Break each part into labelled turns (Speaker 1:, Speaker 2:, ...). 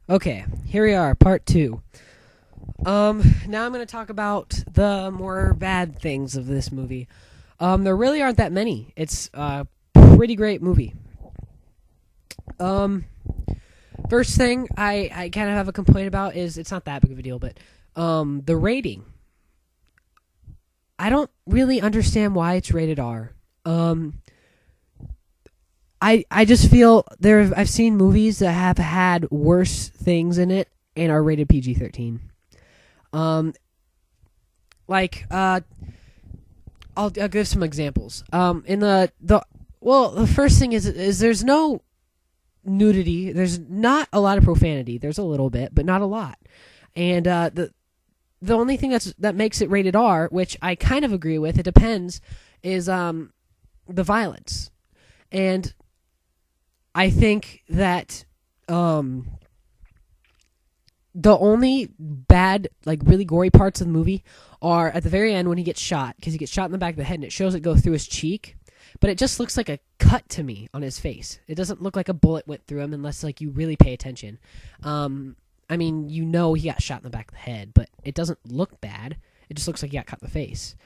Speaker 1: Okay, here we are, part 2. Now I'm going to talk about the more bad things of this movie. There really aren't that many. It's a pretty great movie. Um, First thing I kind of have a complaint about is it's not that big of a deal, but the rating. I don't really understand why it's rated R. I just feel I've seen movies that have had worse things in it and are rated PG-13. Um, I'll give some examples. In the first thing is there's no nudity. There's not a lot of profanity. There's a little bit, but not a lot. And the only thing that makes it rated R, which I kind of agree with, it depends, is the violence. And I think that the only bad, really gory parts of the movie are at the very end when he gets shot, because he gets shot in the back of the head and it shows it go through his cheek, but it just looks like a cut to me on his face. It doesn't look like a bullet went through him unless you really pay attention. I mean, he got shot in the back of the head, but it doesn't look bad. It just looks like he got cut in the face.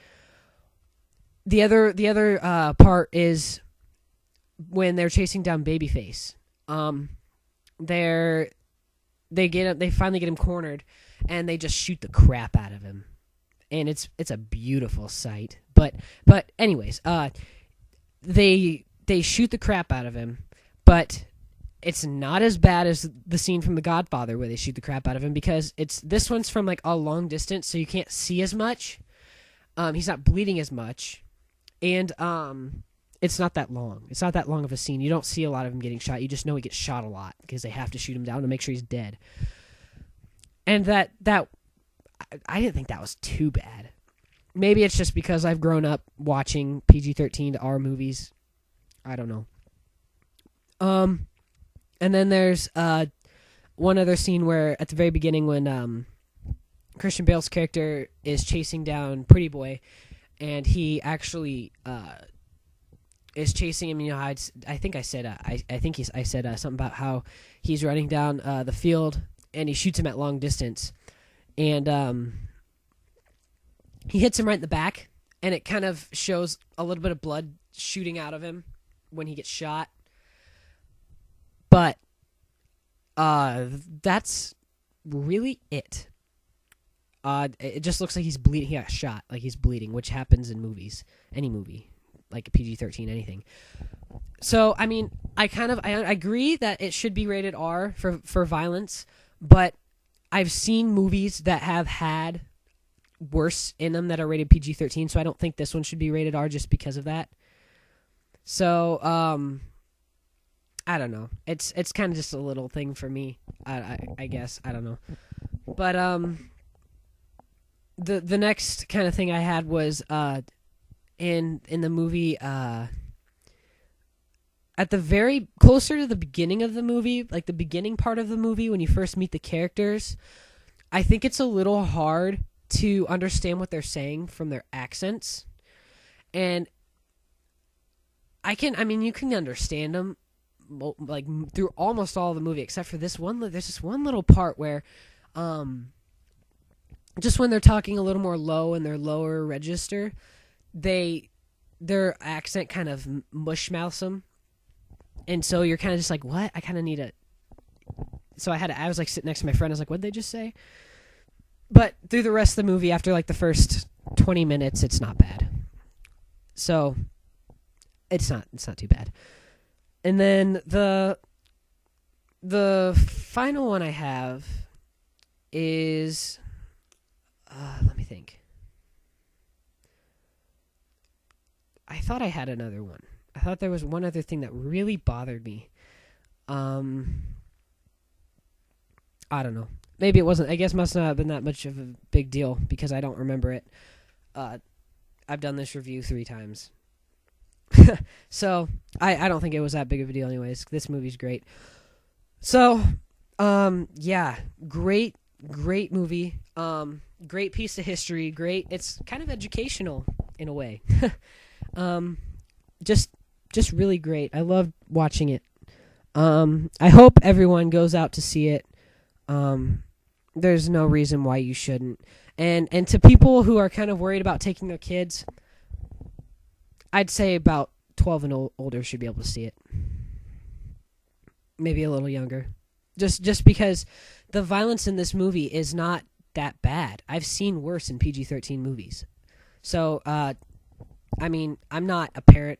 Speaker 1: The other part is when they're chasing down Babyface. They finally get him cornered, and they just shoot the crap out of him, and it's a beautiful sight. But anyways, they shoot the crap out of him, but it's not as bad as the scene from The Godfather where they shoot the crap out of him, because this one's from a long distance, so you can't see as much. He's not bleeding as much, and it's not that long. It's not that long of a scene. You don't see a lot of him getting shot. You just know he gets shot a lot because they have to shoot him down to make sure he's dead. And that I didn't think that was too bad. Maybe it's just because I've grown up watching PG-13 to R movies. I don't know. And then there's one other scene where at the very beginning when Christian Bale's character is chasing down Pretty Boy, and he actually is chasing him. I think I said I said something about how he's running down the field and he shoots him at long distance, and he hits him right in the back, and it kind of shows a little bit of blood shooting out of him when he gets shot. But that's really it. It just looks like he's bleeding. He got shot, he's bleeding, which happens in movies, any movie, like PG-13, anything. So, I mean, I agree that it should be rated R for violence, but I've seen movies that have had worse in them that are rated PG-13, so I don't think this one should be rated R just because of that. So, I don't know. It's kind of just a little thing for me, I guess. I don't know. But, the next kind of thing I had was, in the movie, at the very closer to the beginning of the movie, the beginning part of the movie when you first meet the characters, I think it's a little hard to understand what they're saying from their accents. And you can understand them through almost all of the movie except for this one. There's this one little part where just when they're talking a little more low in their lower register, their accent kind of mush-mouths them. And so you're kind of just what? I kind of need a... So I was sitting next to my friend. I was what'd they just say? But through the rest of the movie, after the first 20 minutes, it's not bad. So it's not too bad. And then the final one I have is... let me think. I thought I had another one. I thought there was one other thing that really bothered me. I don't know. Maybe it wasn't. I guess must not have been that much of a big deal because I don't remember it. I've done this review 3 times. So, I don't think it was that big of a deal anyways. This movie's great. So, yeah. Great movie. Great piece of history. It's kind of educational in a way. Just really great. I loved watching it. I hope everyone goes out to see it. There's no reason why you shouldn't. And to people who are kind of worried about taking their kids, I'd say about 12 and older should be able to see it. Maybe a little younger. Just because the violence in this movie is not that bad. I've seen worse in PG-13 movies. So, I mean, I'm not a parent.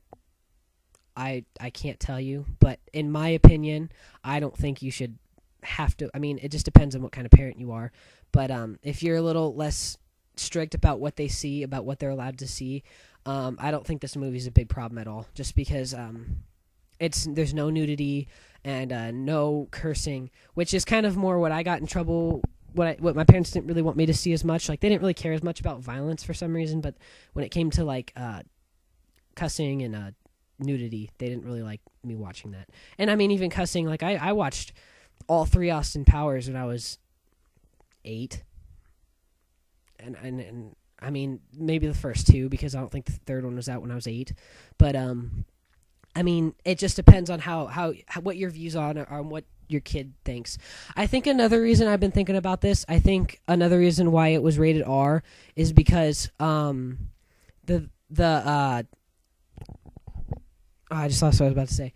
Speaker 1: I can't tell you. But in my opinion, I don't think you should have to. I mean, it just depends on what kind of parent you are. But if you're a little less strict about what they see, about what they're allowed to see, I don't think this movie is a big problem at all. Just because there's no nudity and no cursing, which is kind of more what I got in trouble. What my parents didn't really want me to see as much. Like, they didn't really care as much about violence for some reason. But when it came to like cussing and nudity, they didn't really like me watching that. And I mean, even cussing, like I watched all 3 Austin Powers when I was 8. And I mean, maybe the first 2, because I don't think the third one was out when I was 8. But I mean, it just depends on how what your views on what your kid thinks. I think another reason I've been thinking about this, another reason why it was rated R is because I just lost what I was about to say.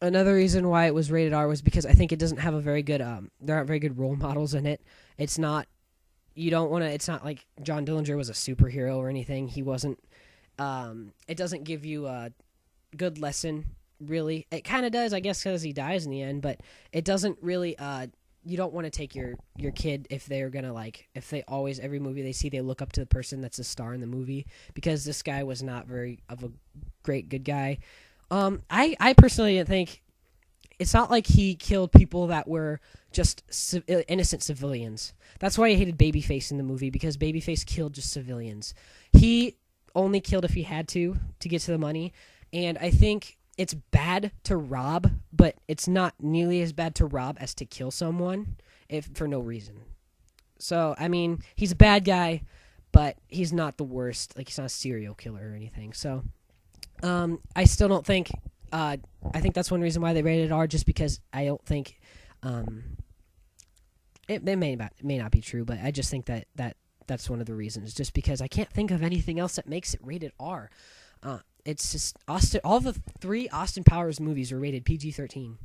Speaker 1: Another reason why it was rated R was because I think it doesn't have a very good there aren't very good role models in it. It's not like John Dillinger was a superhero or anything. He wasn't. It doesn't give you a good lesson, really. It kind of does, I guess, because he dies in the end, but it doesn't really. You don't want to take your kid if they're gonna every movie they see, they look up to the person that's a star in the movie, because this guy was not very of a great good guy. I personally think it's not like he killed people that were just innocent civilians. That's why I hated Babyface in the movie, because Babyface killed just civilians. He only killed if he had to get to the money, and I think it's bad to rob, but it's not nearly as bad to rob as to kill someone for no reason. So, I mean, he's a bad guy, but he's not the worst. Like, he's not a serial killer or anything. So, I still don't think. I think that's one reason why they rated R, just because I don't think. It may not be true, but I just think that's one of the reasons. Just because I can't think of anything else that makes it rated R. It's just all the 3 Austin Powers movies were rated PG-13,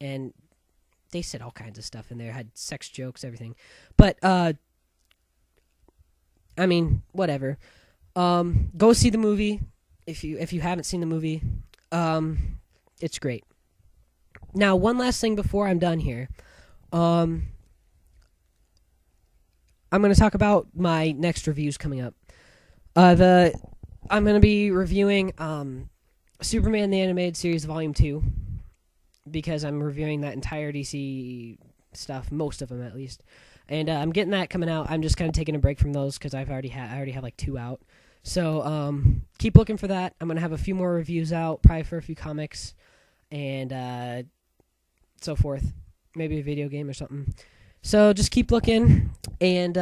Speaker 1: and they said all kinds of stuff in there, had sex jokes, everything. But I mean, whatever. Go see the movie if you haven't seen the movie. It's great. Now, one last thing before I'm done here. I'm going to talk about my next reviews coming up. I'm going to be reviewing Superman the Animated Series Volume 2, because I'm reviewing that entire DC stuff, most of them at least. And I'm getting that coming out. I'm just kind of taking a break from those because I already have like 2 out. So keep looking for that. I'm going to have a few more reviews out, probably for a few comics and so forth. Maybe a video game or something. So just keep looking. And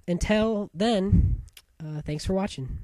Speaker 1: until then, thanks for watching.